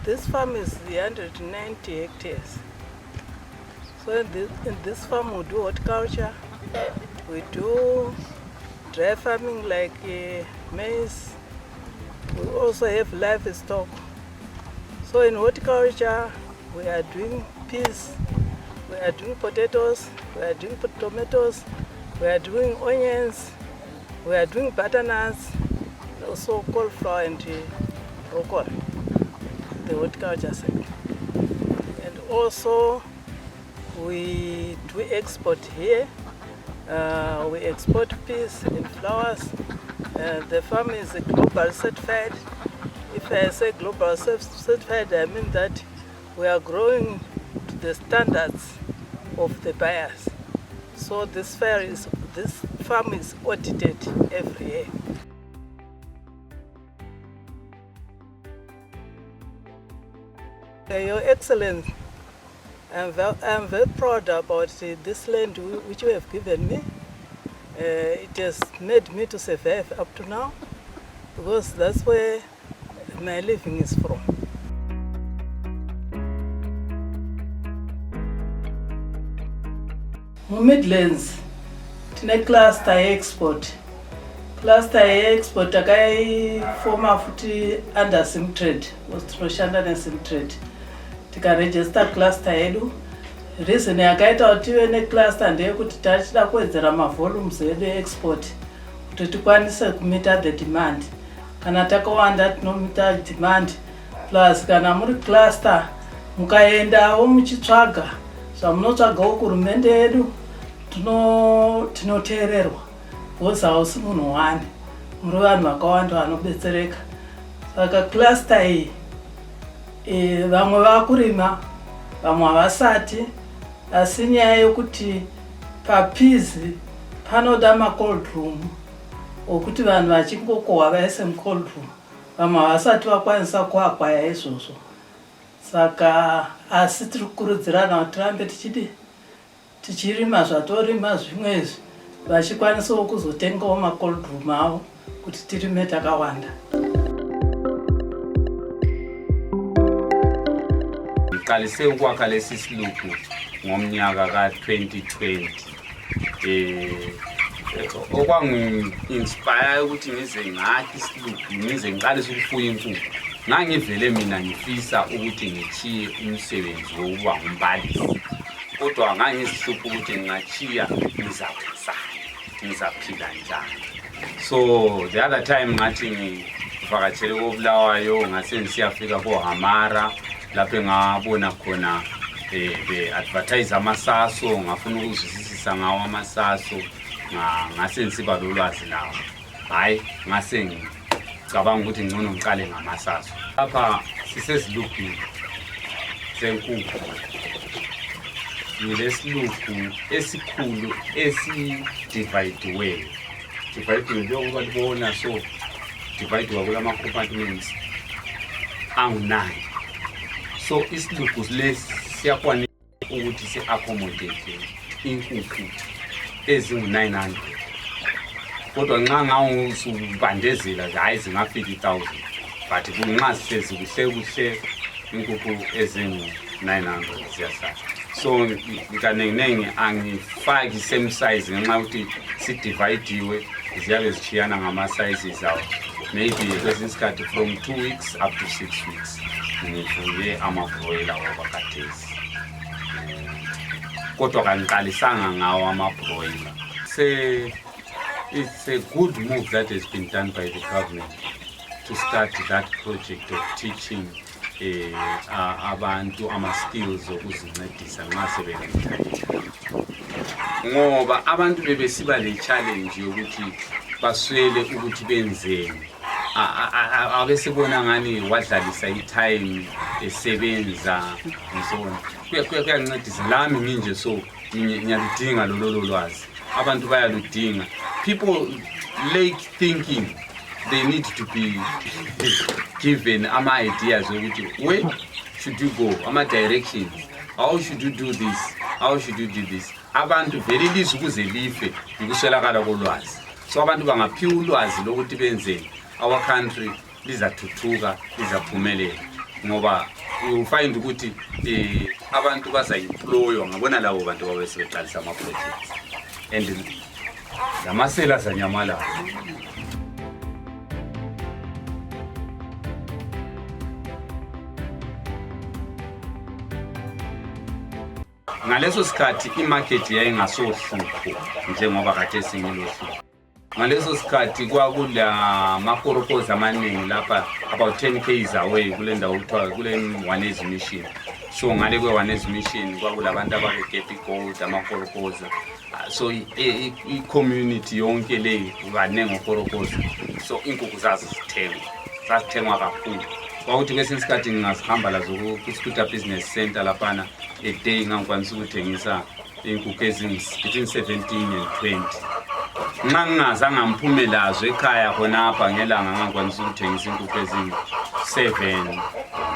This farm is 190 hectares. So in this farm we do horticulture, we do dry farming like maize, we also have livestock. So in horticulture we are doing peas, we are doing potatoes, we are doing tomatoes, we are doing onions, we are doing butternuts, also cauliflower and broccoli, the horticulture sector. And also we do export here. We export peas and flowers. The farm is global certified. If I say global certified, I mean that we are growing to the standards of the buyers. So this farm is audited every year. Your Excellency, I'm very proud about this land which you have given me. It has made me to survive up to now, because that's where my living is from. Midlands, tine cluster export. Cluster export akai former futi under sim trade, was troshanda na sim trade. Tika register cluster yedu. Reason yakaita kuti ive ne cluster ndeyekuti tachida kuwedzera volumes edu export kuti tikwanise kumita the demand. Kana takawanda tinomita demand, plus kana muri cluster mukaendawo muchitsvaga zvamunotsvagawo kuhurumende yedu tinoteererwa, because hausi munhu wani, muri vanhu vakawanda vanobetsereka. Saka cluster iyi vamwe vakurima, vamwe havasati, asi nyaya yokuti papizi panoda macold room okuti vanhu vachingokohwa vaise mucold room, vamwe havasati vakwanisa kuakwaya izvozvo. Saka asi tiri kukurudzirana kuti tirambe tichirima zvatorima zvimwezvi, vachikwanisawo kuzotengawo macold room avo kuti tirime takawanda. Qalise ukwakha lesi silugu ngomnyaka ka-2020. Okwangi-inspire ukuthi ngize ngakhe isilugu, ngize ngiqalise ukufuya inkukhu. Ngangivele mina ngifisa ukuthi ngithiye umsebenzi wokuba ngumbalisi, kodwa ngangizihlupha ukuthi ngingathiya ngizaphila njani. So the other time ngathi ngivakatshele koBulawayo, ngase ngisiyafika koHamara, lapho ngabona khona be-advertise amasaso, ngafuna ukuzwisisa ngawo amasaso, ngase ngisiba lolwazi lawo. Hayi, ngase ngicabanga ukuthi ngcono ngiqale ngamasaso. Lapha sisezilugwini senkukhu. Ngilesilugu esikhulu esi-dividiweyo. Dividiwe njengoba libona, so dividiwe kulama-compartments angu-9. So isilugu lesi siyakwanisa ukuthi si-accommodate inkukhu ezingu-900. Kodwa nxa ngawusubandezela hayi zingafika 1,000, but nxa sihlezi kuhle inkukhu ezingu-900 ziyasala. So kanenginengi angifaki same size ngenxa yokuthi sidividiwe, ziyabe zichiyana ngama-sizes awo. Maybe kwesinye isikhathi from 2 weeks up to 6 weeks ngifuye amabroiler wabakhathesi. Kodwa kangiqalisanga ngawo amabroiler. It's a good move that has been done by the government to start that project of teaching abantu ama-skills okuzincedisa nxa sebenentayela. Ngoba abantu bebesiba le-challenge yokuthi baswele ukuthi benzeni. Abesibona ngani wadlalisa i-time esebenza ngisona. Kuyancedisa lami nginje, so ngiyaludinga lolo lwazi. Abantu bayaludinga. People late thinking, they need to be given ideas ukuthi where should you go, directions, how should you do this, how should you do this. Abantu vele lize ukuze life ukuswelakala kolwazi. So abantu bangaphiwa ulwazi lokuthi benzeni, our country lizathuthuka, lizaphumelela. ngoba you find ukuthi abantu baza-employwa ngabona labo bantu babe sebeqalisa ama-projects and lamasela azanyamalala. Ngaleso sikhathi imarket yayingasohlupho njengoba kade singilohlupho. Ngaleso sikhathi kwakula makorokoza amaningi lapha about 10 km away kule ndawo kuthiwa kule Wanezi Mission. So ngale kwe Wanezi Mission kwakulabantu ababegepa igold amakorokoza. So i-community yonke le kanenge ngokorokoza. So inkukhu zazithengwa kakhulu. Kwakuthi kwesinye isikhathi ngingazihamba lazo ku-Scooter Business Center laphana a day ngangikwanisa ukuthengisa inkukhu between 17 and 20. Nxa ngingazange ngiphume lazo ekhaya khonapha ngelanga ngangikwanisa ukuthengisa inkukhu ezi-7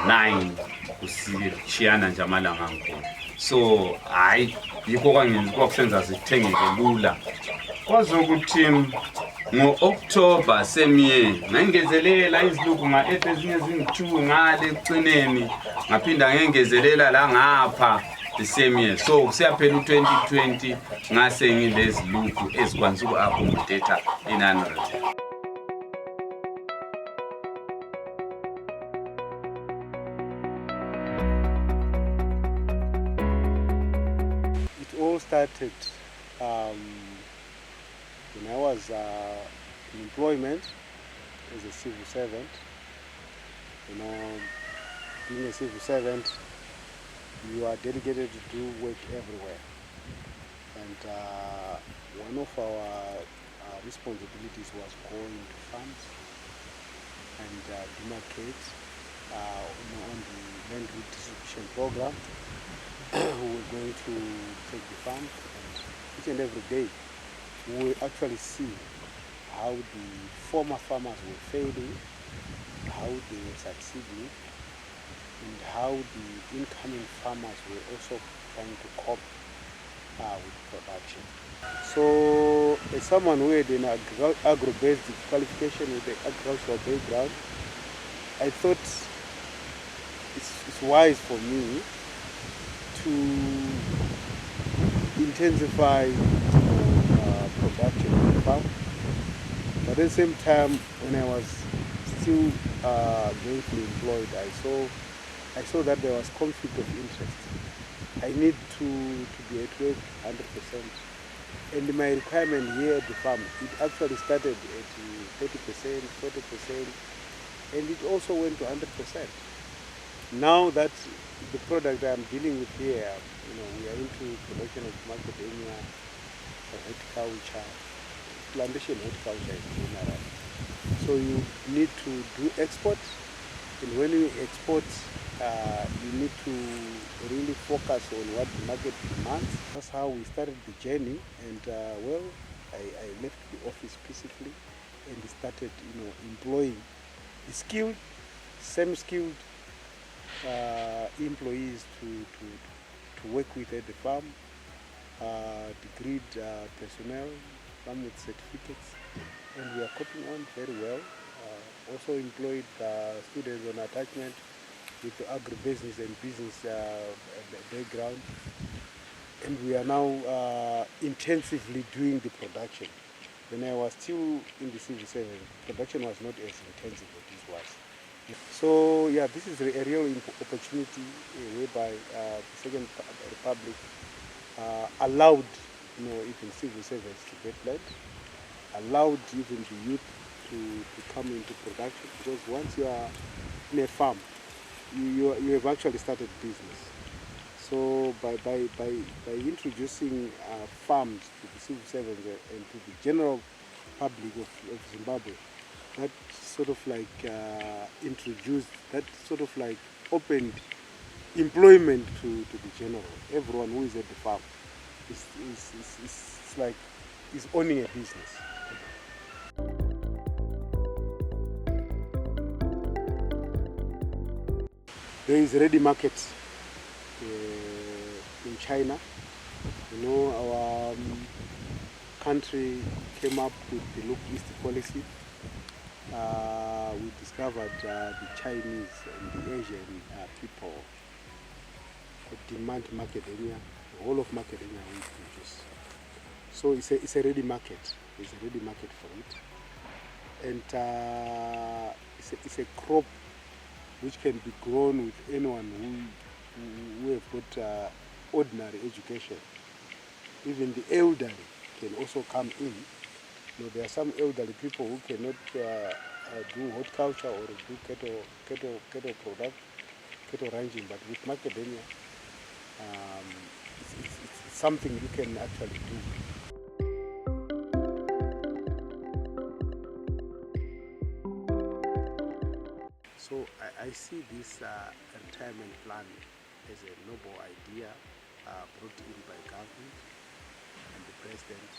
9 kusiyana nje amalanga angikhona. So hayi yikho kwakusenza zithengeke lula. Kwazi ukuthi ngo-October same year ngangezelela iziluku nga-8 ezinye zingi-2 ngale ekucineni ngaphinda ngengezelela la ngapha the same year. So kusiyaphela u-2020 ngase ngilezi luku ezikwanisa uku-accommodate inani. It all started when I was in employment as a civil servant. You know, being a civil servant, you are dedicated to do work everywhere. And one of our responsibilities was going to farms and demarcate on the land redistribution program. We were going to take the farm, and each and every day we will actually see how the former farmers were failing, how they were succeeding, and how the incoming farmers were also trying to cope with production. So as someone who had an agro-based qualification with an agricultural background, I thought it's wise for me to intensify production on the farm. But at the same time, when I was still gainfully employed, I saw that there was conflict of interest. I need to be at work 100%. And my requirement here at the farm, it actually started at 30%, 40%, and it also went to 100%. Now that the product I'm dealing with here, we are into production of macadamia, horticulture, plantation horticulture in general. So you need to do export, and when you export, you need to really focus on what the market demands. That's how we started the journey, and I left the office peacefully and started, employing the skilled, semi-skilled employees to work with at the farm, degreed personnel, some with certificates, and we are coping on very well. Also employed students on attachment with the agribusiness and business background, and we are now intensively doing the production. When I was still in the civil service, production was not as intensive as this was. So yeah, this is a real opportunity whereby the Second Republic allowed even civil servants to get land, allowed even the youth to come into production, because once you are in a farm, you have actually started business. So by introducing farms to the civil servants and to the general public of Zimbabwe, that sort of like opened employment to the general. Everyone who is at the farm is owning a business. There is ready market in China. Our country came up with the Look East policy, we discovered the Chinese and the Asian people demand macadamia, the whole of macadamia we produce. So it's a ready market. There's a ready market for it. And it's a crop which can be grown with anyone who have got ordinary education. Even the elderly can also come in. You know, there are some elderly people who cannot do horticulture or do cattle product, cattle ranching, but with macadamia, it's something you can actually do. So I see this retirement plan as a noble idea brought in by government and the president.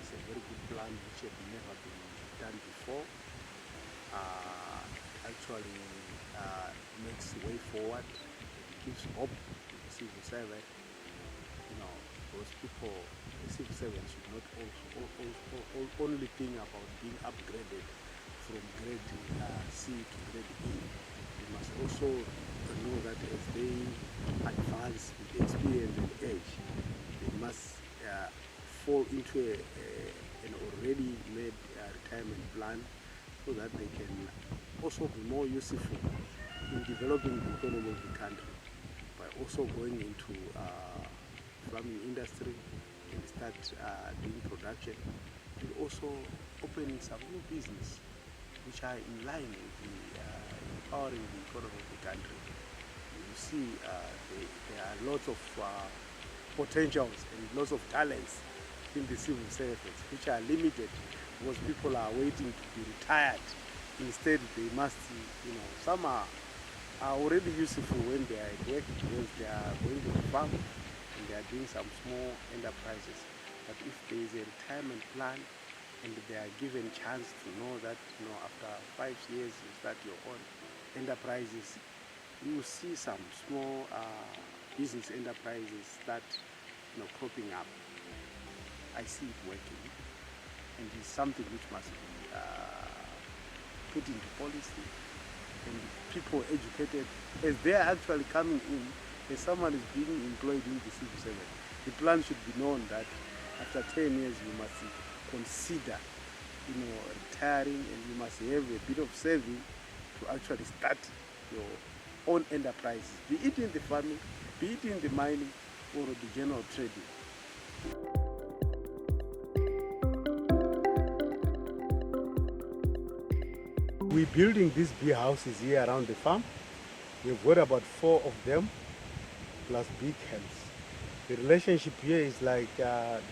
It's a very good plan which had never been done before. Actually makes way forward. It gives hope to the civil servant. You know, those people, the civil servant should not only think about being upgraded from grade C to grade E. They must also know that as they advance with the experience and age, they must fall into an already made retirement plan so that they can also be more useful in developing the economy of the country by also going into farming industry and start doing production and also opening some new business which are in line with the empowering the economy of the country. You see, there are lots of potentials and lots of talents in the civil service which are limited because people are waiting to be retired. Instead, they must, you know, some are already useful when they are at work because they are going to the farm and they are doing some small enterprises. But if there is a retirement plan and they are given chance to know that, you know, after 5 years you start your own enterprises, you will see some small business enterprises start, you know, cropping up. I see it working, and it's something which must be put into policy and people educated as they are actually coming in. As someone is being employed in the civil service, the plan should be known that after 10 years you must consider, you know, retiring, and you must have a bit of saving to actually start your own enterprise, be it in the farming, be it in the mining or the general trading. We're building these bee houses here around the farm. We've got about 4 of them, plus bee camps. The relationship here is like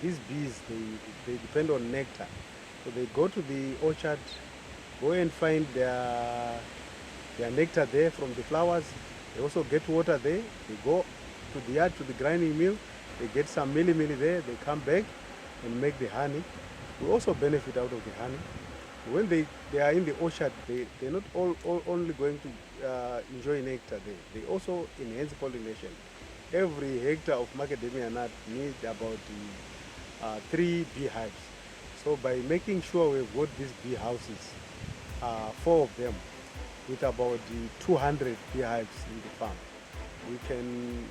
these bees, they depend on nectar. So they go to the orchard, go and find their nectar there from the flowers. They also get water there. They go to the yard, to the grinding mill. They get some milli there. They come back and make the honey. We also benefit out of the honey. When they are in the orchard, they're not only going to enjoy nectar there. They also enhance pollination. Every hectare of macadamia nut needs about 3 beehives. So by making sure we've got these bee houses, 4 of them, with about 200 beehives in the farm, we can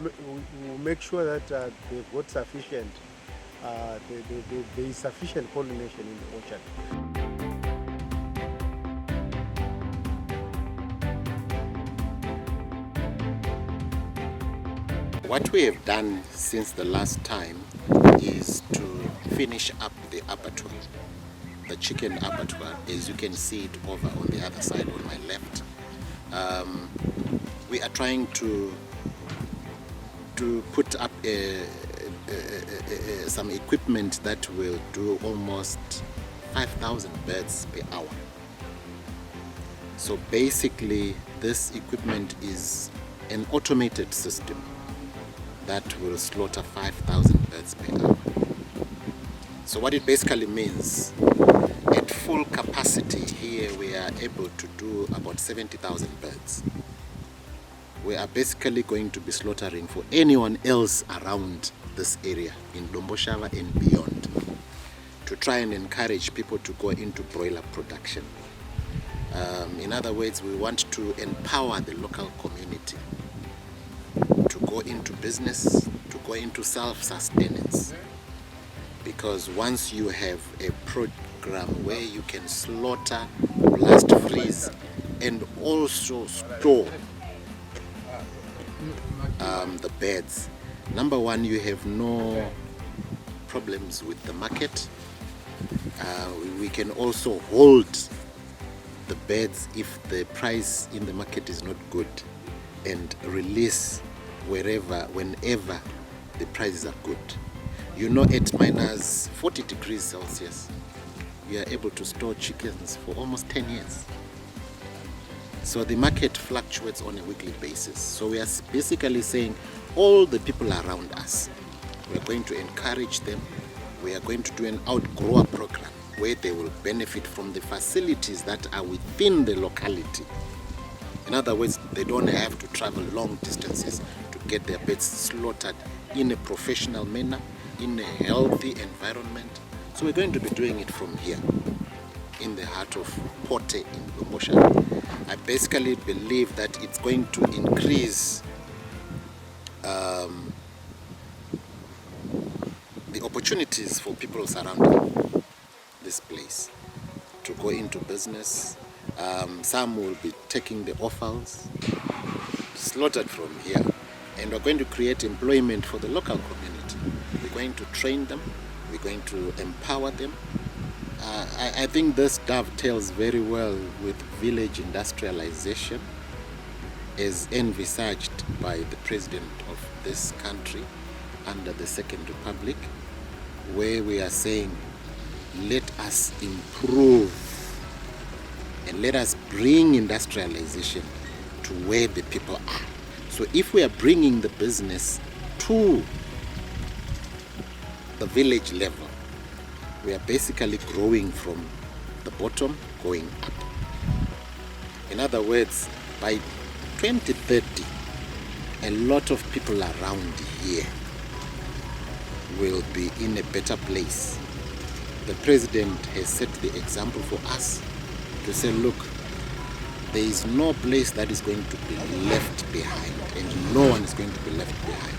we'll make sure that they've got sufficient, there is sufficient pollination in the orchard. What we have done since the last time is to finish up the abattoir, the chicken abattoir, as you can see it over on the other side on my left. We are trying to put up some equipment that will do almost 5,000 birds per hour. So basically this equipment is an automated system that will slaughter 5,000 birds per hour. So what it basically means, at full capacity here we are able to do about 70,000 birds. We are basically going to be slaughtering for anyone else around this area in Domboshava and beyond. to try and encourage people to go into broiler production. In other words, we want to empower the local community to go into business, to go into self-sustenance. Because once you have a program where you can slaughter, blast freeze, and also store the birds, number one, you have no problems with the market. We can also hold the birds if the price in the market is not good, and release whenever the prices are good. You know, at minus 40 degrees Celsius, we are able to store chickens for almost 10 years. So the market fluctuates on a weekly basis. So we are basically saying all the people around us, we are going to encourage them. We are going to do an outgrower program where they will benefit from the facilities that are within the locality. In other words, they don't have to travel long distances to get their pets slaughtered in a professional manner, in a healthy environment. So we're going to be doing it from here, in the heart of Pote in Lomosha. I basically believe that it's going to increase the opportunities for people surrounding this place to go into business. Some will be taking the offals slaughtered from here, and we're going to create employment for the local community. We're going to train them, we're going to empower them. I think this dovetails very well with village industrialization as envisaged by the president of this country under the Second Republic, where we are saying, let us improve and let us bring industrialization to where the people are. So if we are bringing the business to the village level, we are basically growing from the bottom, going up. In other words, by 2030, a lot of people around here will be in a better place. The president has set the example for us to say, look, there is no place that is going to be left behind, and no one is going to be left behind.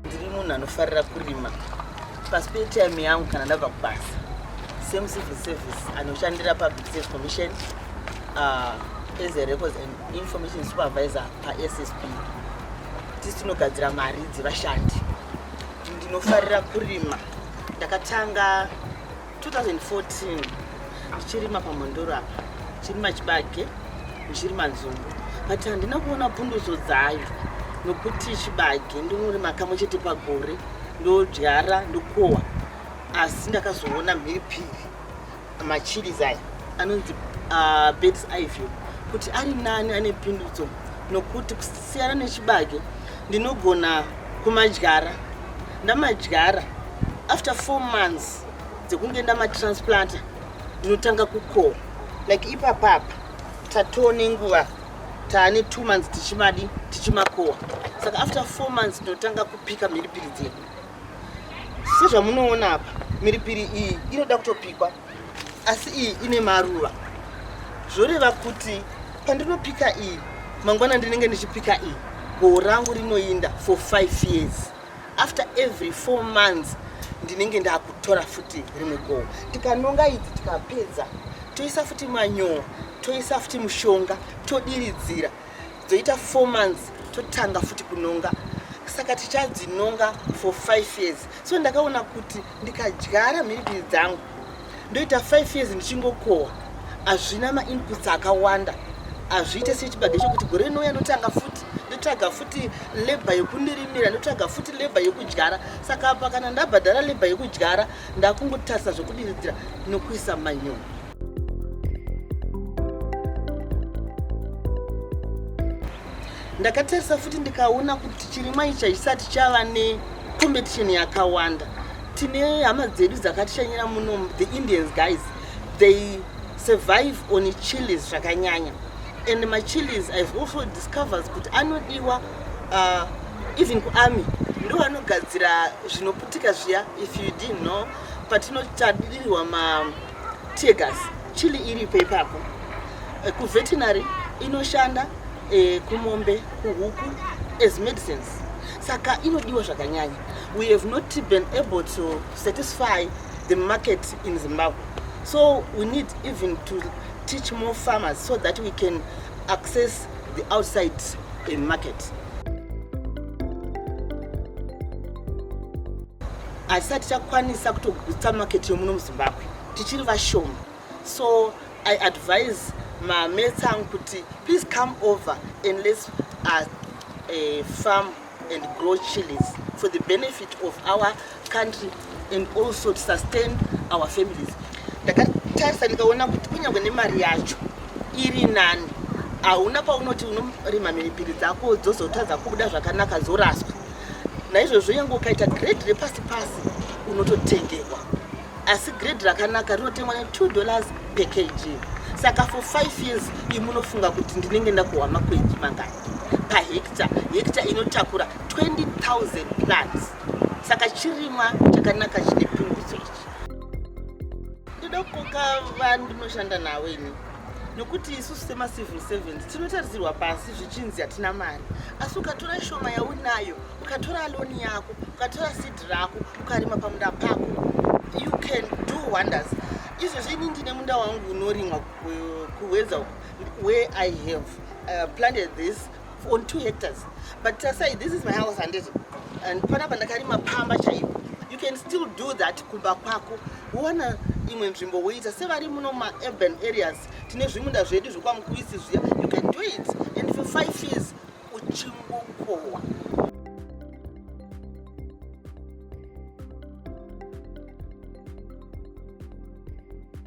Ndiri munhu anofarira kurima pasi petime yangu kana ndabva kubasa. Same civil service anoshandira Public Service Commission as a records and information supervisor pa-SSP. Tisi tinogadzira mari dzevashandi. Ndinofarira kurima. Ndakatanga 2014 ndichirima paMondoro apa, ndichirima chibage, ndichirima nzungu. But handina kuona punduso dzayo nokuti chibage ndinorima kamwe chete pagore, ndodyara ndokohwa. Asi ndakazoona mhiripiri machilies aya anonzi birds eye view kuti ari nani ane pindudzo, nokuti kusiyana nechibage ndinogona kumadyara. Ndamadyara after 4 months dzekunge ndamatransplanta ndinotanga kukohwa, like ipapapa tatoo nenguva taane 2 months tichimakohwa. Saka after 4 months ndinotanga kupika mhiripiri dzedu. Sezvamunoona apa, mhiripiri iyi inoda kutopikwa, asi iyi ine maruva. Zvoreva kuti pandinopika iyi, mangwana ndinenge ndichipika iyi, gohwo rangu rinoinda for 5 years. After every 4 months ndinenge ndakutora futi rimwe gohwo. Tikanonga idzi tikapedza, toisa futi manyowa, toisa futi mushonga, todiridzira. Dzoita 4 months totanga futi kunonga. Saka tichadzinonga for 5 years. So ndakaona kuti ndikadyara mhiripiri dzangu ndoita 5 years ndichingokohwa, hazvina ma-inputs akawanda. Hazviite sechibage chokuti gore rinouya ndotanga futi, ndotsvaga futi labor yekundirimira, ndotsvaga futi labor yekudyara. Saka apa kana ndabhadhara labor yekudyara, ndakungotarisa zvokudiridzira nokuisa manyowa. Ndakatarisa futi ndikaona kuti chirimwa ichi chisati chava necompetition yakawanda. Tine hama dzedu dzakatishanyira muno, the Indians guys, they survive on chilies zvakanyanya. And my chilies I've also discovered kuti anodiwa even kuarmy ndo anogadzira zvinoputika zviya. If you didn't know, patinotadiriwa ma tear gas, chili iripo ipapo. Kuveterinary inoshanda, kumombe, kuhuku as medicines. Saka inodiwa zvakanyanya. We have not been able to satisfy the market in Zimbabwe. So we need even to teach more farmers so that we can access the outside market. Asati chakwanisa kutogutsa market yomuno muZimbabwe tichiri vashoma. So I advise my mates kuti please come over and let's farm and grow chilies for the benefit of our country and also to sustain our families. Ndakatarisa ndikaona kuti kunyangwe nemari yacho iri nani, hauna paunoti unorima mhiripiri dzako dzozotadza kubuda zvakanaka zoraswa. Naizvozvo yangu ukaita grade repasi pasi unototengewa. Asi grade rakanaka rinotengwa $2 per kg. Saka for 5 years imunofunga kuti ndinenge ndakuwa makwenzi mangani pa hectare inotakura 20,000 plants. Saka chirimwa chakanaka chine pingudzo ichi. Ndoda kukoka vanhu ndinoshanda nawo ini nokuti isusu sema civil servants tinotarisirwa pasi zvichinzi hatina mari. Asi ukatora shoma yaunayo, ukatora loan yako, ukatora seed rako, ukarima pamunda pako, you can do wonders. Izvozvo ini ndine munda wangu unorimwa kuwedza where I have planted this on 2 hectares. But aside, this is my house and panapa ndakarima pamba chaipo. You can still do that kumba kwako. Uwana imwe nzvimbo woita sevari muno urban areas tine zvimunda zvedu zvekwamukuisi zviya. You can do it and for 5 years uchingokohwa.